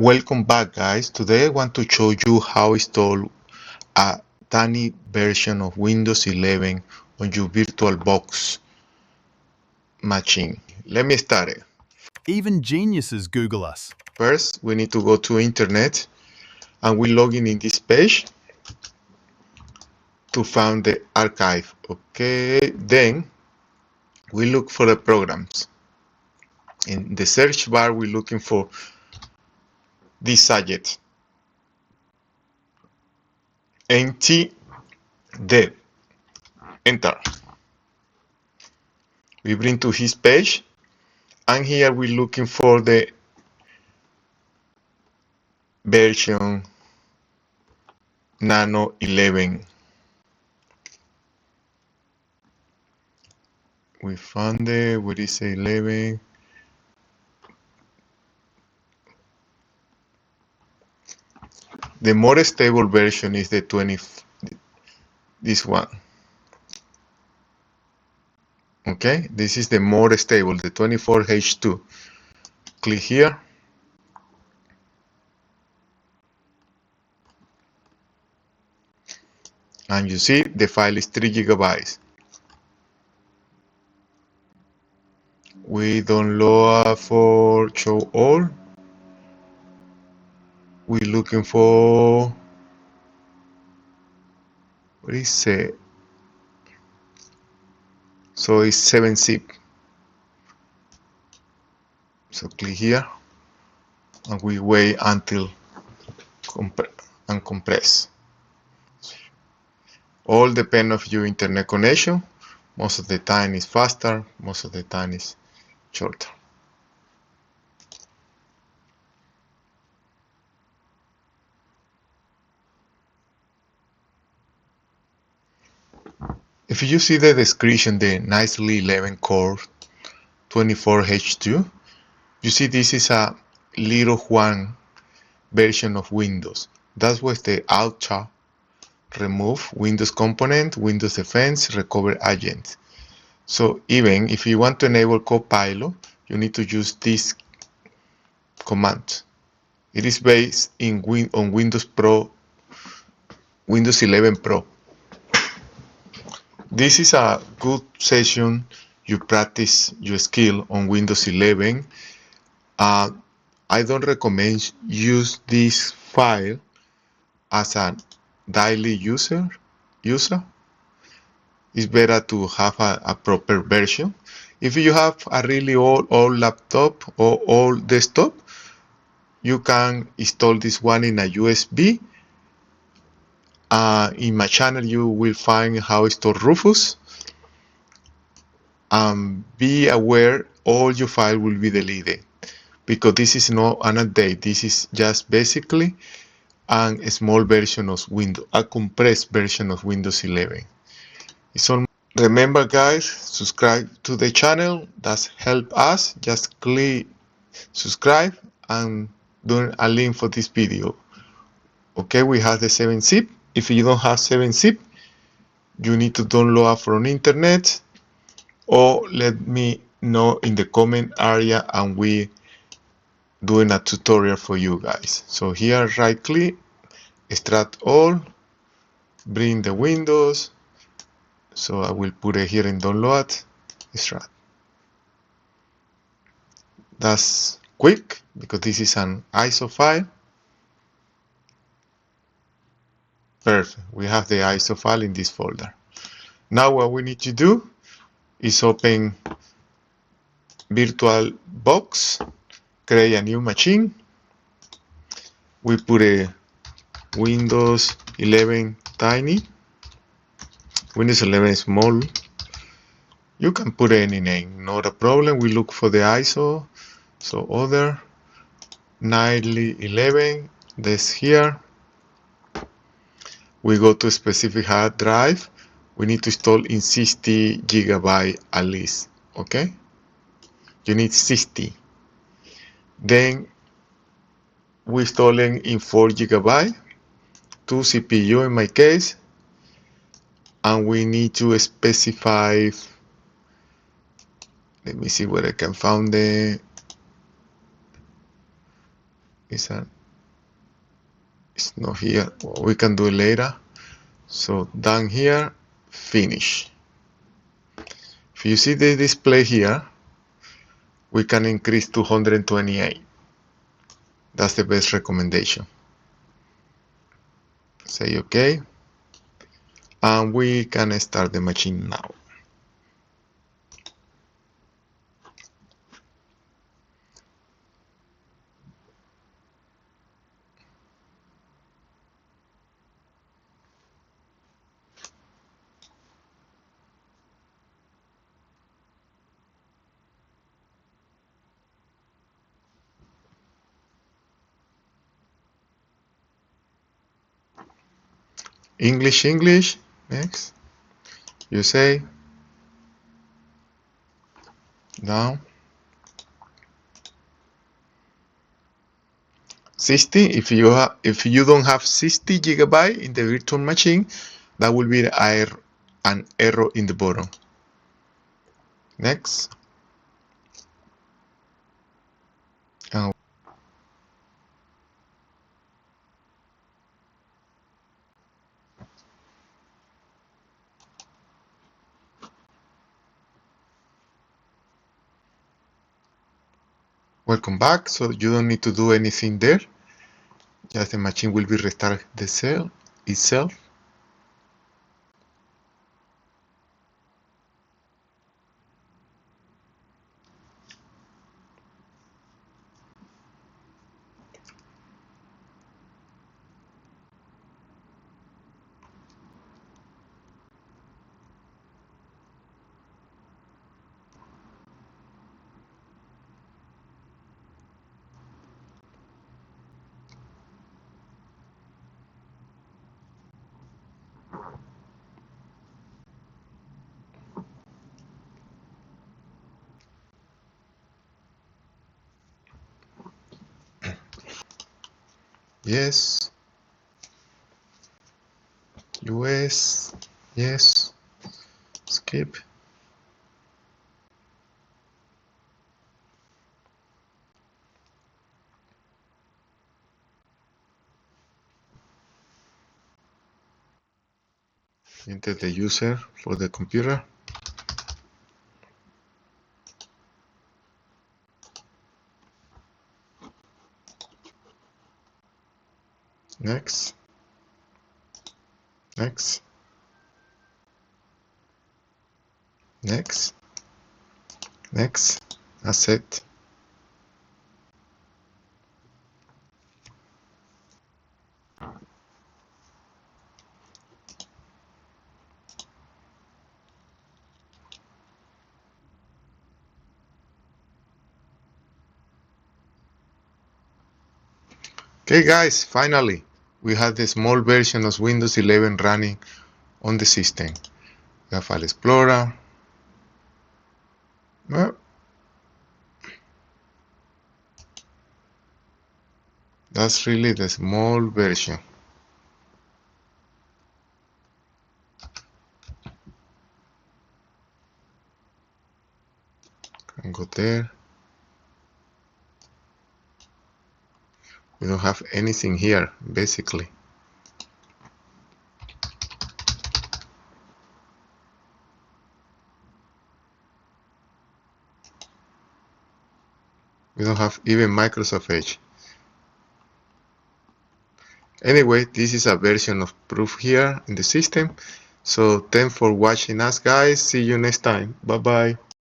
Welcome back, guys. Today I want to show you how to install a tiny version of Windows 11 on your VirtualBox machine. Let me start it. Even geniuses Google us. First, we need to go to internet and we log in this page to find the archive. Okay, then we look for the programs. In the search bar, we're looking for this subject, ntdev. Enter. We bring to his page, and here we're looking for the version Nano 11. We found it. Where is 11? The more stable version is the 20. This one. Okay, this is the more stable, the 24H2. Click here. And you see the file is 3 GB. We download for show all. We're looking for, what is it? So it's 7-zip. So click here and we wait until compress. All depend of your internet connection. Most of the time is faster, most of the time is shorter. If you see the description, the nicely 11 core 24H2, you see this is a little one version of Windows. That was the Ultra remove Windows component, Windows Defense, recover agent. So even if you want to enable Copilot, you need to use this command. It is based on Windows Pro, Windows 11 Pro. This is a good session. You practice your skill on Windows 11. I don't recommend use this file as a daily user. It's better to have a proper version. If you have a really old laptop or old desktop, you can install this one in a USB. In my channel, you will find how to install Rufus. Be aware all your files will be deleted because this is not an update. This is just basically a small version of Windows, a compressed version of Windows 11. It's all. Remember, guys, subscribe to the channel. That's help us. Just click subscribe and do a link for this video. Okay, we have the 7-zip. If you don't have 7-zip, you need to download from internet, or let me know in the comment area and we doing a tutorial for you guys. So here, right click, extract all, bring the Windows. So I will put it here in download, extract. That's quick because this is an ISO file. Perfect. We have the ISO file in this folder. Now what we need to do is open VirtualBox, create a new machine. We put a Windows 11 tiny, Windows 11 small. You can put any name, not a problem. We look for the ISO. So other 911, this here. We go to specific hard drive. We need to install in 60 GB at least. Okay, you need 60. Then we installing in 4 GB, 2 CPU in my case, and we need to specify. Let me see where I can find it. it's not here. Well, we can do it later. So down here, finish. If you see the display here, we can increase to 128. That's the best recommendation. Say OK. And we can start the machine now. English, English. Next. You say down. 60. If you don't have 60 GB in the virtual machine, that will be an error in the bottom. Next. And welcome back. So you don't need to do anything there. Just the machine will be restart the cell itself. Yes. US. Yes. Skip. Enter the user for the computer. Next. Next. Next. Next. That's it. Okay guys, finally we have the small version of Windows 11 running on the system. We have File Explorer. Well, that's really the small version. Can go there. We don't have anything here, basically. We don't have even Microsoft Edge. Anyway, this is a version of proof here in the system. So thanks for watching us guys. See you next time. Bye bye.